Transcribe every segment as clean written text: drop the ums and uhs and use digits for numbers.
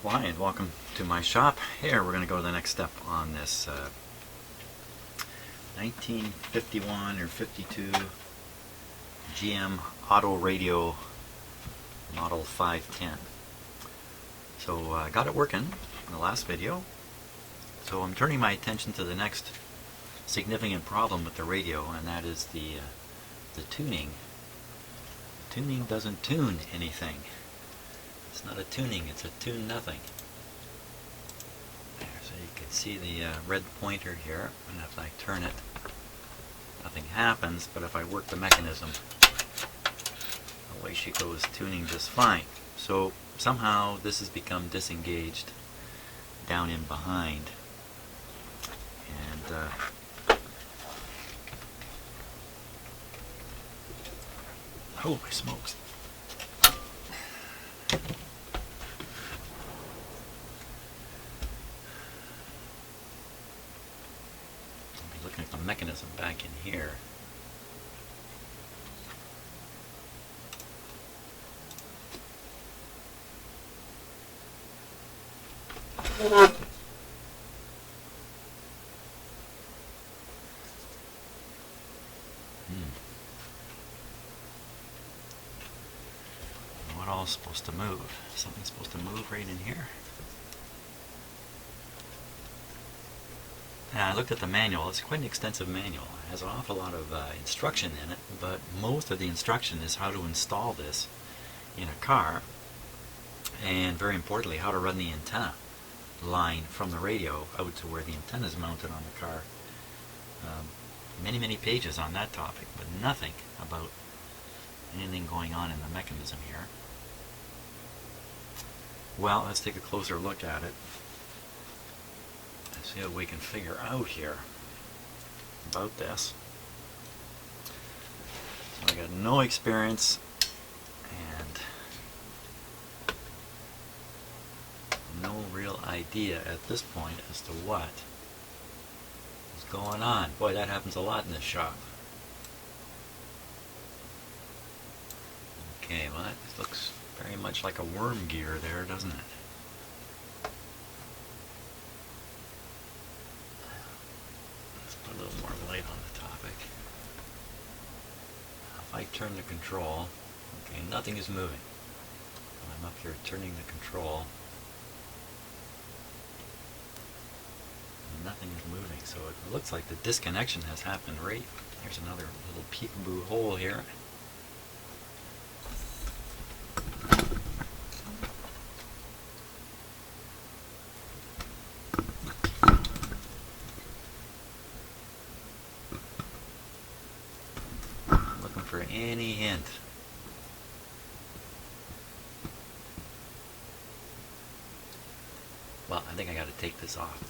Hi, and welcome to my shop. Here we're going to go to the next step on this 1951 or 52 GM Autoradio Model 510. So I got it working in the last video. So I'm turning my attention to the next significant problem with the radio, and that is the tuning. The tuning doesn't tune anything. It's not a tuning, it's a tune nothing. There, so you can see the red pointer here, and if I turn it, nothing happens, but if I work the mechanism, away she goes, tuning just fine. So somehow this has become disengaged down in behind. And holy smokes. Looking at the mechanism back in here. What all is supposed to move? Something's supposed to move right in here. Now, I looked at the manual. It's quite an extensive manual. It has an awful lot of instruction in it, but most of the instruction is how to install this in a car, and very importantly, how to run the antenna line from the radio out to where the antenna is mounted on the car. Many pages on that topic, but nothing about anything going on in the mechanism here. Well, let's take a closer look at it. See what we can figure out here about this. So I got no experience and no real idea at this point as to what is going on. Boy, that happens a lot in this shop. Okay, well that looks very much like a worm gear there, doesn't it? A little more light on the topic. If I turn the control, okay, nothing is moving. I'm up here turning the control, and nothing is moving. So it looks like the disconnection has happened right. Here's another little peekaboo hole here. For any hint. Well, I think I got to take this off.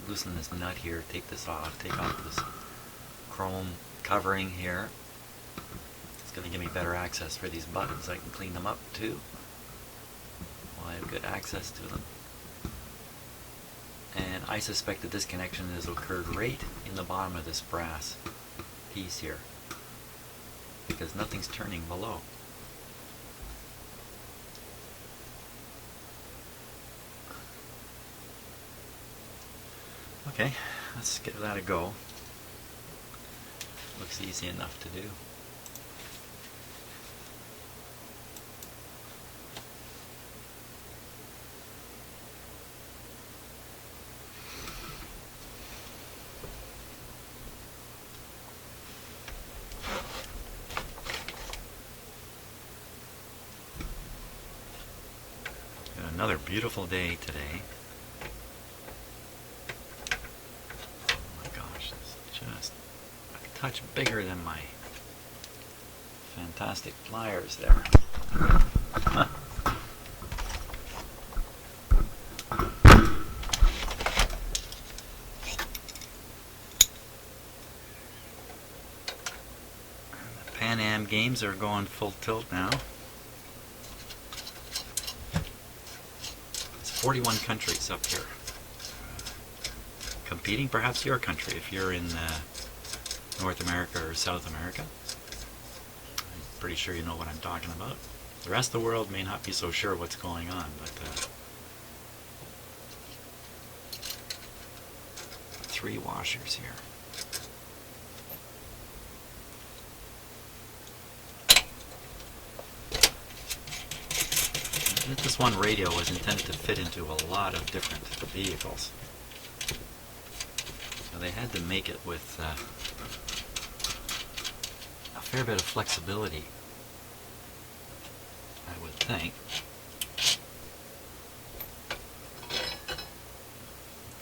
Loosen this nut here. Take this off. Take off this chrome covering here. It's going to give me better access for these buttons. I can clean them up too. Well, I have good access to them. And I suspect the disconnection has occurred right in the bottom of this brass piece here, because nothing's turning below. Okay, let's give that a go. Looks easy enough to do. Another beautiful day today. Oh my gosh, it's just a touch bigger than my fantastic pliers there. The Pan Am games are going full tilt now. 41 countries up here competing. Perhaps your country, if you're in North America or South America. I'm pretty sure you know what I'm talking about. The rest of the world may not be so sure what's going on, but 3 washers here. This one radio was intended to fit into a lot of different vehicles. So they had to make it with a fair bit of flexibility, I would think.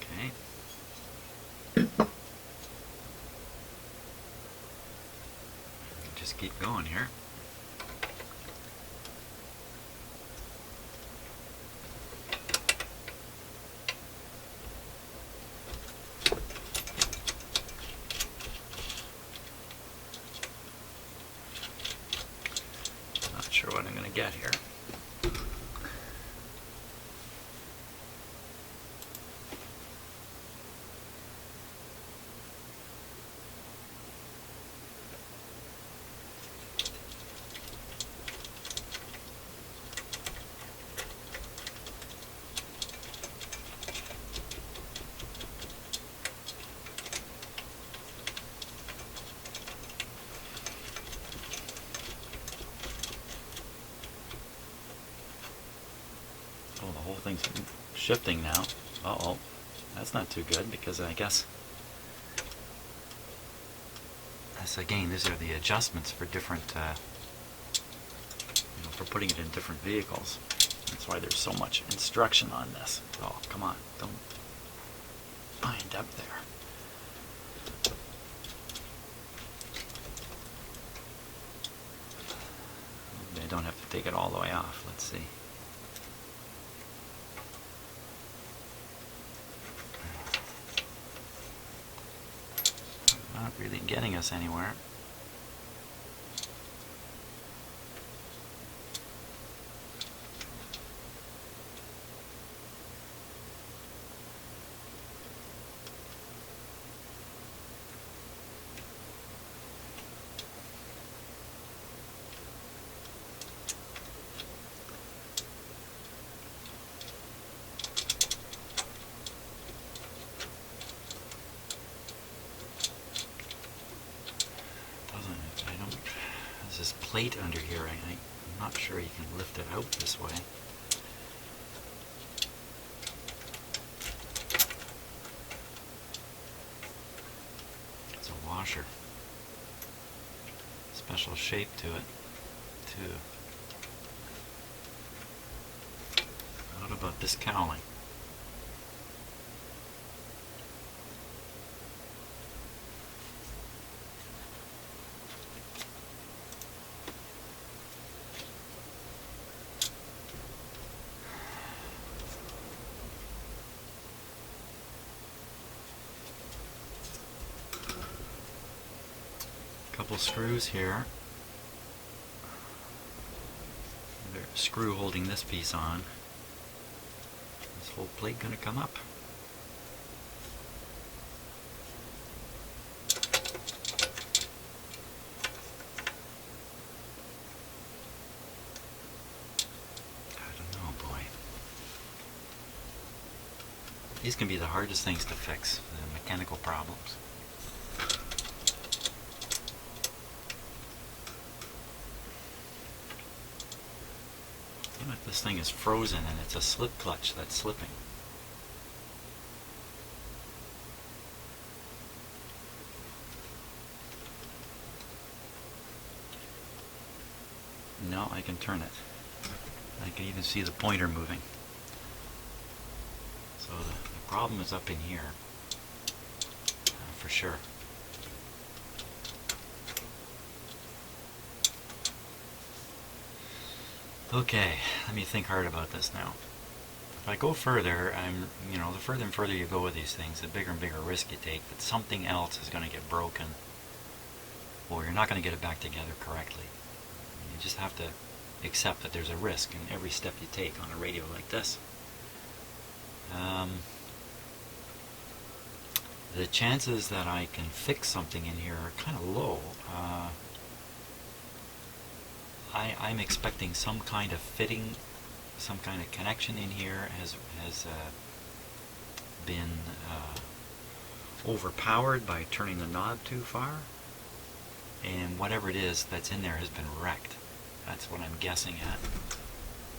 Okay. Just keep going here. Not sure what I'm going to get here. Oh, the whole thing's shifting now. Uh-oh. That's not too good, because I guess that's, again, these are the adjustments for different, for putting it in different vehicles. That's why there's so much instruction on this. Oh, come on. Don't bind up there. Maybe I don't have to take it all the way off. Let's see. Not really getting us anywhere. There's this plate under here. I'm not sure you can lift it out this way. It's a washer. Special shape to it, too. What about this cowling? Couple screws here. There's a screw holding this piece on. This whole plate gonna come up. I don't know, boy. These can be the hardest things to fix, the mechanical problems. This thing is frozen and it's a slip clutch that's slipping. No, I can turn it. I can even see the pointer moving. So the problem is up in here, for sure. Okay, let me think hard about this now. If I go further, the further and further you go with these things, the bigger and bigger risk you take that something else is going to get broken, or you're not going to get it back together correctly. You just have to accept that there's a risk in every step you take on a radio like this. The chances that I can fix something in here are kind of low. I'm expecting some kind of fitting, some kind of connection in here has been overpowered by turning the knob too far, and whatever it is that's in there has been wrecked. That's what I'm guessing at.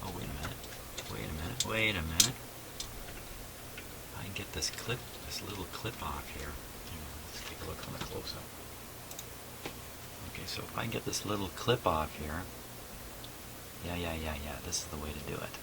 Oh, wait a minute. Wait a minute. Wait a minute. I can get this clip, this little clip off here. Let's take a look on the close-up. Okay, so if I can get this little clip off here, yeah, this is the way to do it.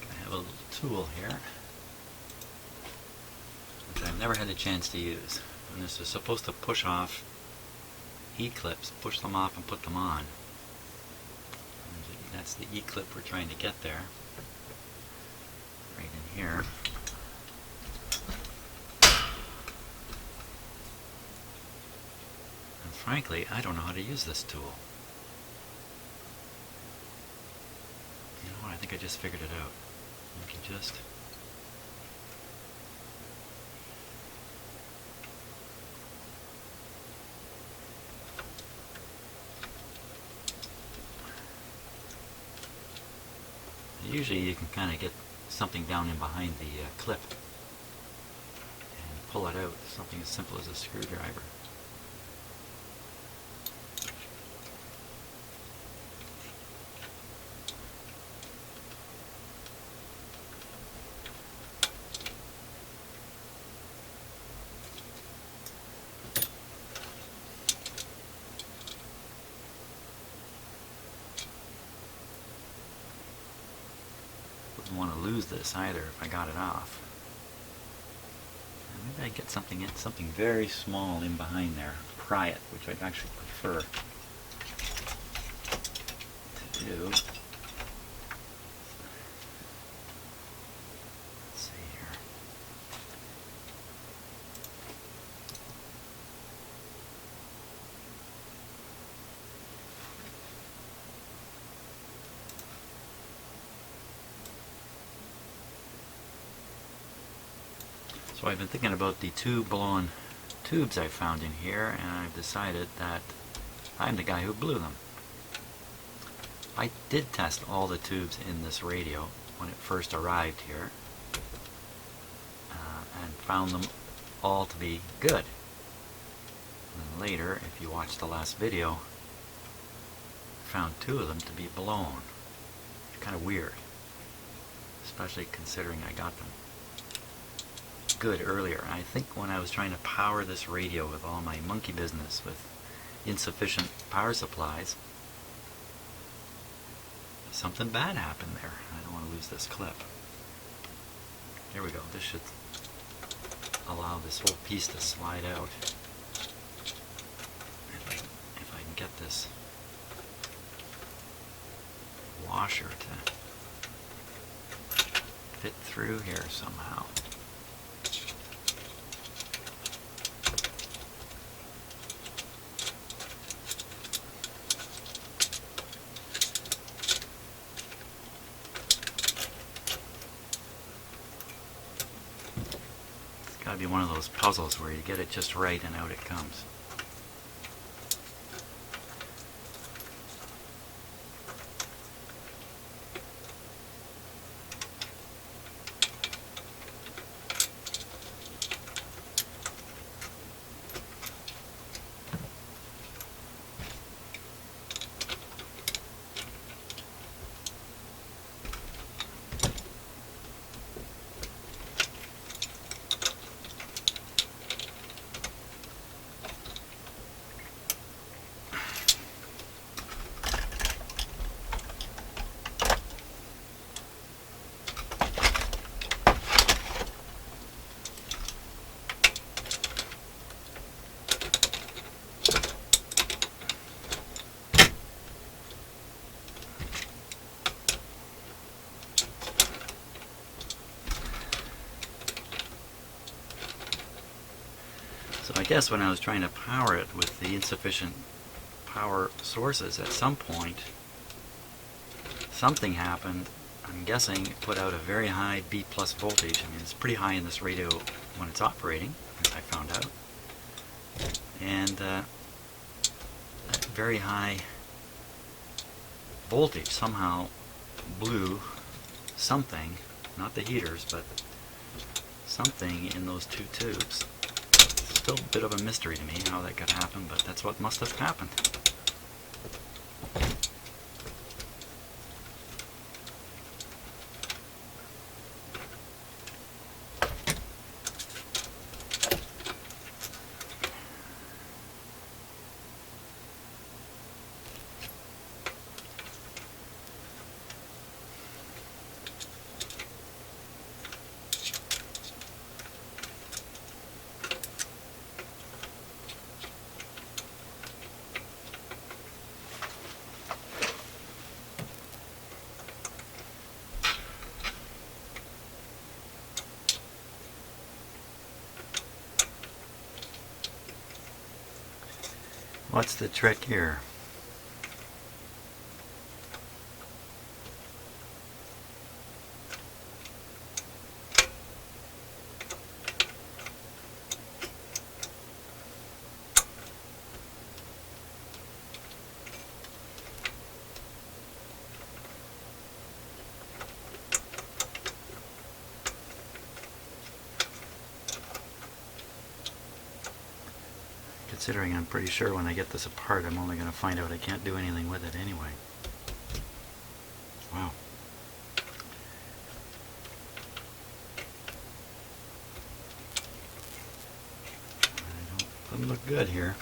I have a little tool here, which I've never had a chance to use. And this is supposed to push off E-clips, push them off and put them on. And that's the E-clip we're trying to get there. Right in here. And frankly, I don't know how to use this tool. You know what, I think I just figured it out. You can just usually you can kind of get something down in behind the clip and pull it out, something as simple as a screwdriver. Wouldn't want to lose this either if I got it off. And maybe I get something very small in behind there, pry it, which I'd actually prefer to do. Let's see here. So I've been thinking about the two blown tubes I found in here, and I've decided that I'm the guy who blew them. I did test all the tubes in this radio when it first arrived here, and found them all to be good. And later, if you watch the last video, I found two of them to be blown. It's kind of weird, especially considering I got them good earlier. I think when I was trying to power this radio with all my monkey business with insufficient power supplies, something bad happened there. I don't want to lose this clip. Here we go. This should allow this whole piece to slide out. If I can get this washer to fit through here somehow. Gotta be one of those puzzles where you get it just right and out it comes. So I guess when I was trying to power it with the insufficient power sources, at some point something happened. I'm guessing it put out a very high B plus voltage. I mean, it's pretty high in this radio when it's operating, as I found out. And that very high voltage somehow blew something, not the heaters, but something in those two tubes. It's still a bit of a mystery to me how that could happen, but that's what must have happened. What's the trick here? Considering I'm pretty sure when I get this apart, I'm only going to find out I can't do anything with it anyway. Wow. Doesn't look good here.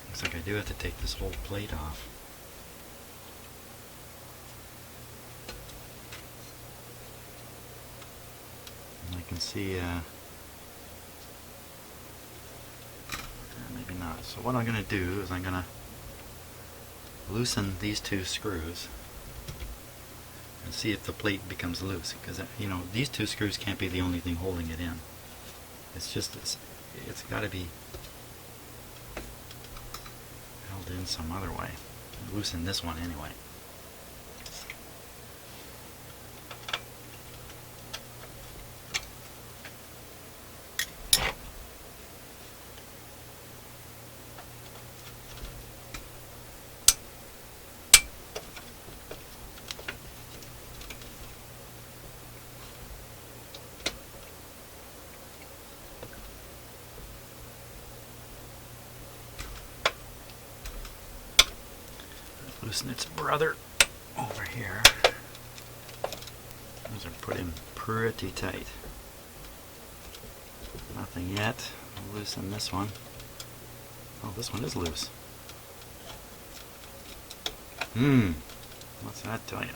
Looks like I do have to take this whole plate off. And I can see, maybe not. So what I'm going to do is I'm going to loosen these two screws and see if the plate becomes loose, because you know, these two screws can't be the only thing holding it in. It's just it's got to be held in some other way. Loosen this one anyway. Loosen its brother over here. Those are put in pretty tight. Nothing yet. I'll loosen this one. Oh, this one is loose. What's that tell you?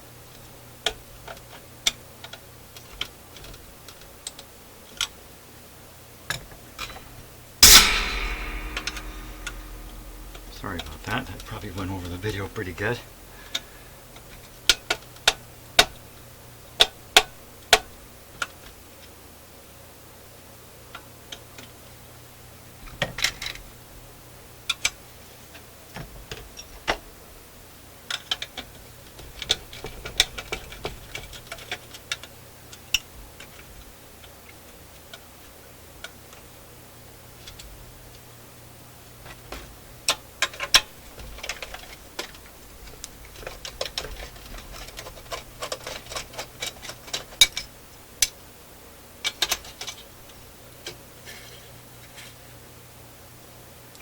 Sorry about that. That probably went over the video pretty good.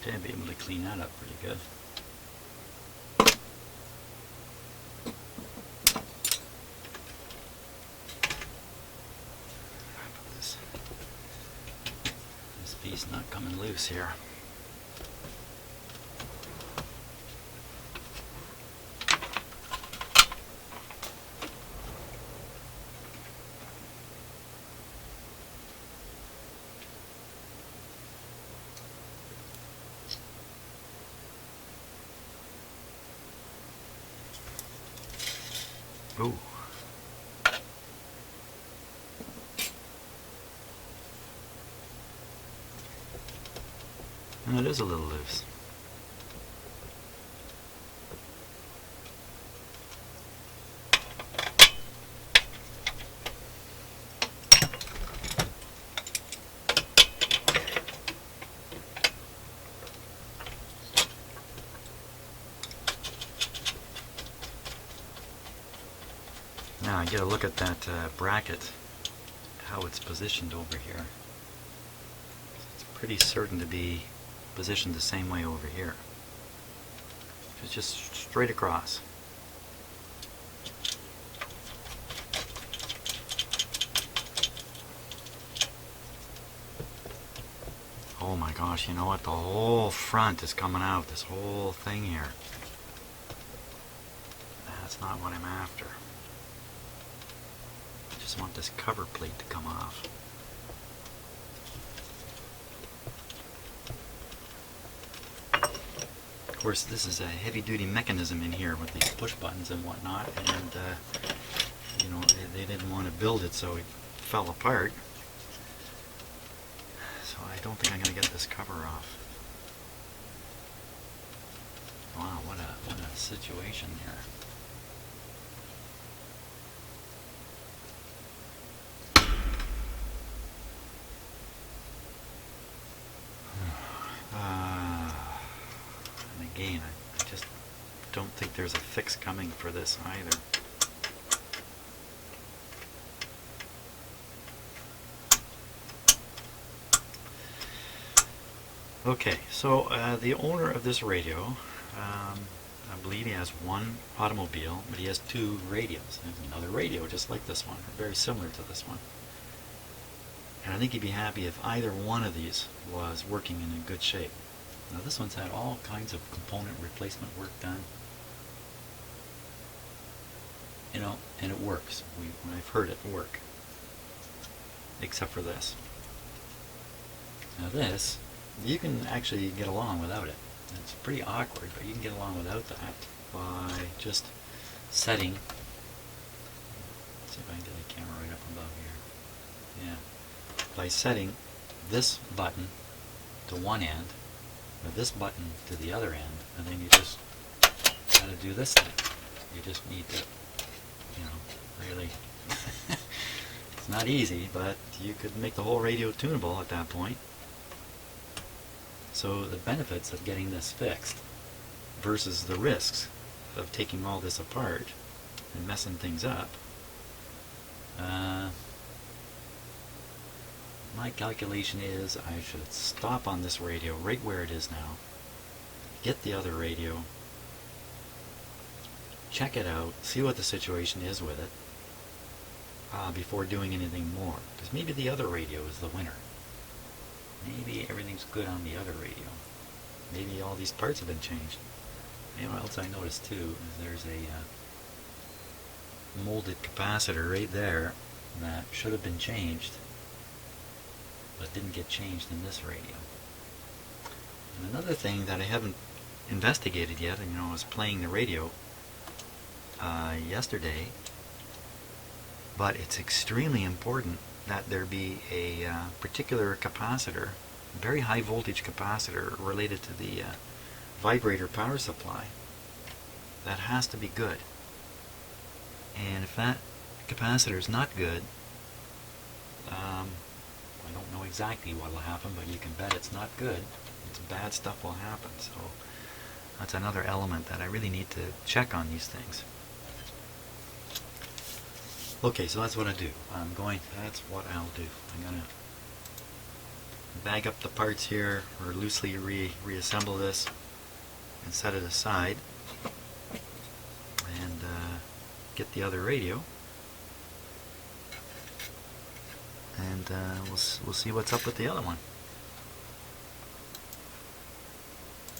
Okay, I'll be able to clean that up pretty good. This piece not coming loose here. Ooh. And it is a little loose. Now I get a look at that bracket, how it's positioned over here. It's pretty certain to be positioned the same way over here. It's just straight across. Oh my gosh, you know what? The whole front is coming out, this whole thing here. That's not what I'm after. I just want this cover plate to come off. Of course, this is a heavy-duty mechanism in here with these push buttons and whatnot, and you know, they didn't want to build it so it fell apart. So I don't think I'm going to get this cover off. Wow, what a situation here. And again, I just don't think there's a fix coming for this either. Okay, so the owner of this radio, I believe he has one automobile, but he has two radios. There's another radio just like this one, very similar to this one. And I think he'd be happy if either one of these was working in good shape. Now this one's had all kinds of component replacement work done. You know, and it works. I've heard it work. Except for this. Now this, you can actually get along without it. It's pretty awkward, but you can get along without that by just setting. Let's see if I can get the camera right up above here. Yeah. By setting this button to one end, or this button to the other end, and then you just gotta do this thing. You just need to, you know, really. It's not easy, but you could make the whole radio tunable at that point. So the benefits of getting this fixed versus the risks of taking all this apart and messing things up, my calculation is I should stop on this radio right where it is now, get the other radio, check it out, see what the situation is with it before doing anything more. Because maybe the other radio is the winner. Maybe everything's good on the other radio. Maybe all these parts have been changed. You know what else I noticed too is there's a molded capacitor right there that should have been changed, but didn't get changed in this radio. And another thing that I haven't investigated yet, and you know, I was playing the radio yesterday, but it's extremely important that there be a particular capacitor, very high voltage capacitor related to the vibrator power supply. That has to be good. And if that capacitor is not good, I don't know exactly what will happen, but you can bet it's not good. It's bad stuff will happen. So that's another element that I really need to check on these things. Okay, so that's what I do. That's what I'll do. I'm going to bag up the parts here, or loosely reassemble this, and set it aside, and get the other radio, and we'll see what's up with the other one.